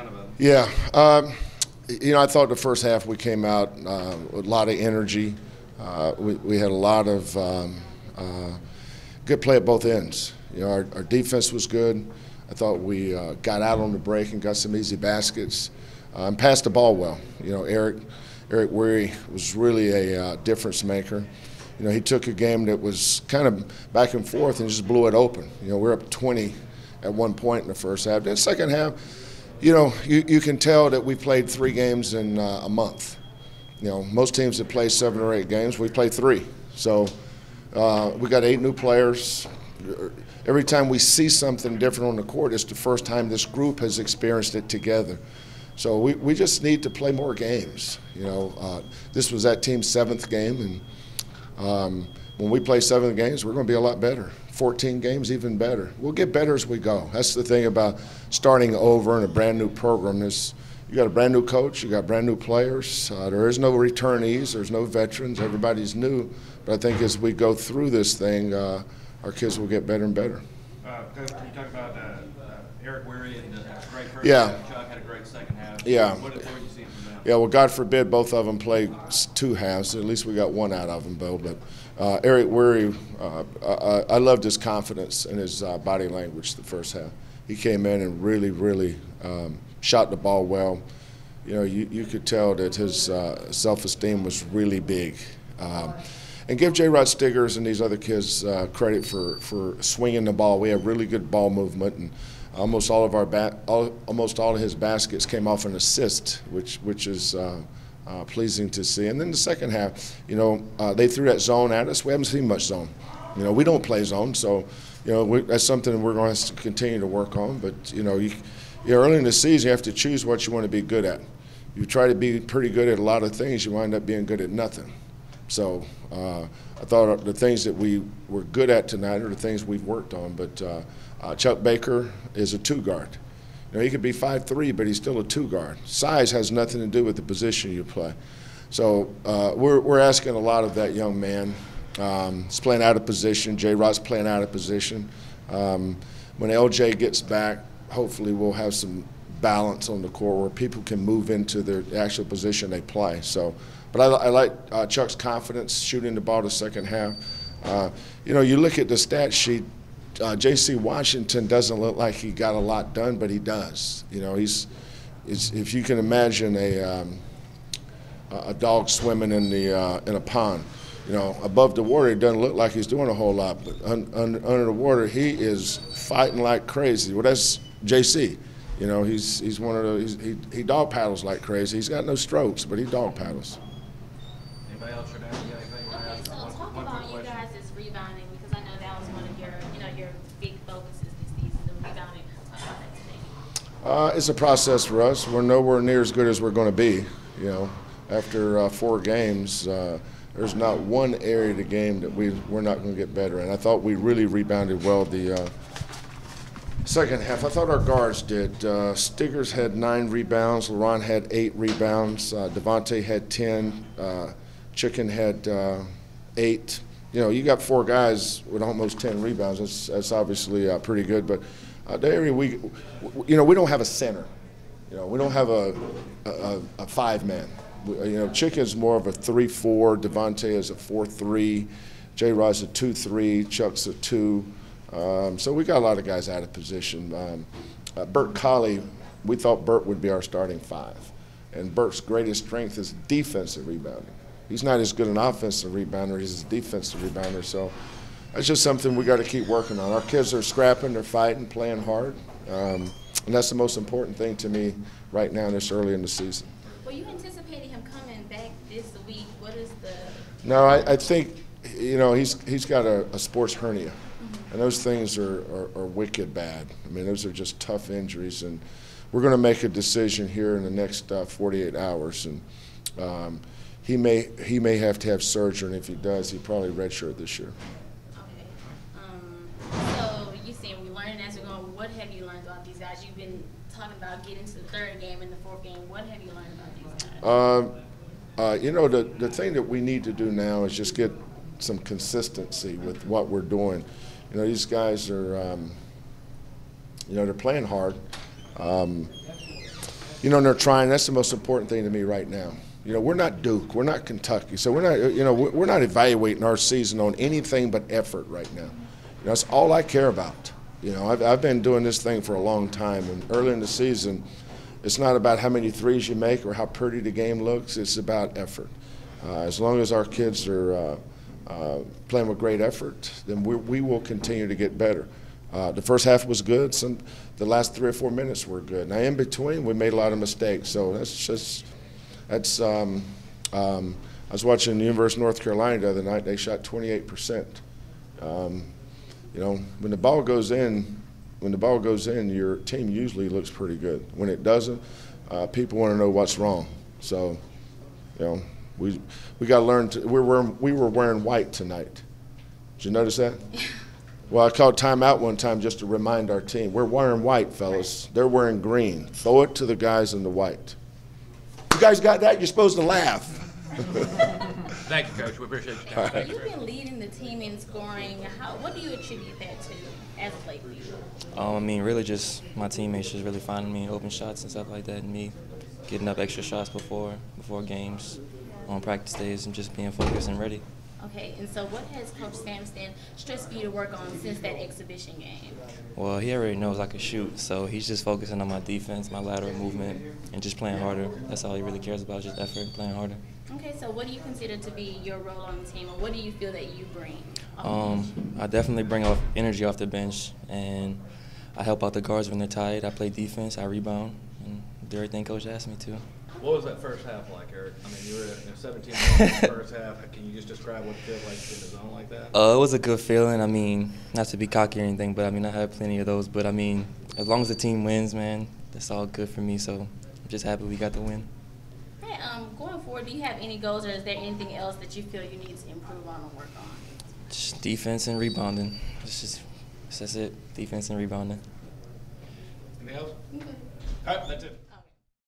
kind of a Yeah, I thought the first half we came out with a lot of energy. We had a lot of good play at both ends. Our defense was good. I thought we got out on the break and got some easy baskets and passed the ball well. Eric Weary was really a difference maker. He took a game that was kind of back and forth and just blew it open. We're up 20 at one point in the first half. Then the second half, you can tell that we played 3 games in a month. Most teams that play 7 or 8 games, we play 3. So we got 8 new players. Every time we see something different on the court, it's the first time this group has experienced it together. So we just need to play more games. This was that team's 7th game, and when we play 7 games, we're going to be a lot better. 14 games, even better. We'll get better as we go. That's the thing about starting over in a brand new program. Is you got a brand new coach, you got brand new players. There is no returnees, there's no veterans. Everybody's new. But I think as we go through this thing, our kids will get better and better. Coach, can you talk about Eric Weary and the great first Yeah. half? Chuck had a great second half. Yeah. What are you seeing from them? Yeah, well, God forbid both of them play 2 halves. At least we got one out of them, Bill. But Eric Weary, I loved his confidence and his body language the first half. He came in and really shot the ball well. You could tell that his self-esteem was really big. And give J-Rod Stiggers and these other kids credit for swinging the ball. We have really good ball movement, and almost all of his baskets came off an assist, which is pleasing to see. And then the second half, they threw that zone at us. We haven't seen much zone. We don't play zone, so that's something we're going to continue to work on. But early in the season, you have to choose what you want to be good at. You try to be pretty good at a lot of things, you wind up being good at nothing. So I thought the things that we were good at tonight are the things we've worked on. But Chuck Baker is a 2-guard. He could be 5'3", but he's still a 2-guard. Size has nothing to do with the position you play. So we're asking a lot of that young man. He's playing out of position. J-Rod's playing out of position. When LJ gets back, hopefully we'll have some balance on the court where people can move into their actual position they play. So. But I like Chuck's confidence shooting the ball the second half. You look at the stat sheet, J.C. Washington doesn't look like he got a lot done, but he does. If you can imagine a dog swimming in a pond, above the water, it doesn't look like he's doing a whole lot, but under the water, he is fighting like crazy. Well, that's J.C. He's one of those. He dog paddles like crazy. He's got no strokes, but he dog paddles. Anybody else? Okay, so talk about you guys' rebounding, because I know that was one of your big focuses this season, the rebounding. Talk about that today. It's a process for us. We're nowhere near as good as we're going to be. After 4 games, there's not one area of the game that we're not going to get better in. I thought we really rebounded well the second half. I thought our guards did. Stiggers had 9 rebounds. LaRon had 8 rebounds. Devontae had 10. Chicken had 8. You got 4 guys with almost 10 rebounds. That's obviously pretty good. But the area we don't have a center. We don't have a 5-man. Chicken's more of a 3-4. Devontae is a 4-3. J-Rod's a 2-3. Chuck's a 2. So we got a lot of guys out of position. Bert Colley, we thought Bert would be our starting 5. And Bert's greatest strength is defensive rebounding. He's not as good an offensive rebounder, he's a defensive rebounder. So that's just something we got to keep working on. Our kids are scrapping, they're fighting, playing hard. And that's the most important thing to me right now this early in the season. Were you anticipating him coming back this week? What is the... No, I think, he's got a sports hernia. And those things are wicked bad. I mean, those are just tough injuries. And we're going to make a decision here in the next 48 hours. And he may have to have surgery, and if he does, he probably redshirt this year. Okay. So you saying we're learning as we're going. What have you learned about these guys? You've been talking about getting to the 3rd game and the 4th game. What have you learned about these guys? The thing that we need to do now is just get some consistency with what we're doing. These guys are, they're playing hard. you know, and they're trying. That's the most important thing to me right now. You know, we're not Duke, we're not Kentucky, so we're not, you know, we're not evaluating our season on anything but effort right now. You know, that's all I care about. You know, I've been doing this thing for a long time, and early in the season, it's not about how many threes you make or how pretty the game looks. It's about effort. As long as our kids are playing with great effort, then we will continue to get better. The first half was good. The last 3 or 4 minutes were good. Now, in between, we made a lot of mistakes. So I was watching the University of North Carolina the other night. They shot 28%. You know, when the ball goes in, your team usually looks pretty good. When it doesn't, people want to know what's wrong. So, you know, we got to learn. We were wearing white tonight. Did you notice that? Well, I called timeout one time just to remind our team. We're wearing white, fellas. They're wearing green. Throw it to the guys in the white. You guys got that? You're supposed to laugh. Thank you, Coach. We appreciate your time. Right. You've been leading the team in scoring. What do you attribute that to as a late leader? I mean, really just my teammates just really finding me open shots and stuff like that, and me getting up extra shots before games, on practice days, and just being focused and ready. Okay, and so what has Coach Sampson stressed for you to work on since that exhibition game? Well, he already knows I can shoot, so he's just focusing on my defense, my lateral movement, and just playing harder. That's all he really cares about, just effort and playing harder. Okay, so what do you consider to be your role on the team, or what do you feel that you bring? I definitely bring energy off the bench, and I help out the guards when they're tired. I play defense, I rebound, and do everything Coach asked me to. What was that first half like, Eric? I mean, you were at 17 in the first half. Can you just describe what it feels like in the zone like that? It was a good feeling. I mean, not to be cocky or anything, but I mean, I had plenty of those. But I mean, as long as the team wins, man, that's all good for me. So I'm just happy we got the win. Hey, going forward, do you have any goals, or is there anything else that you feel you need to improve on or work on? Just defense and rebounding. That's it. Defense and rebounding. Anything else? Okay. All right, that's it.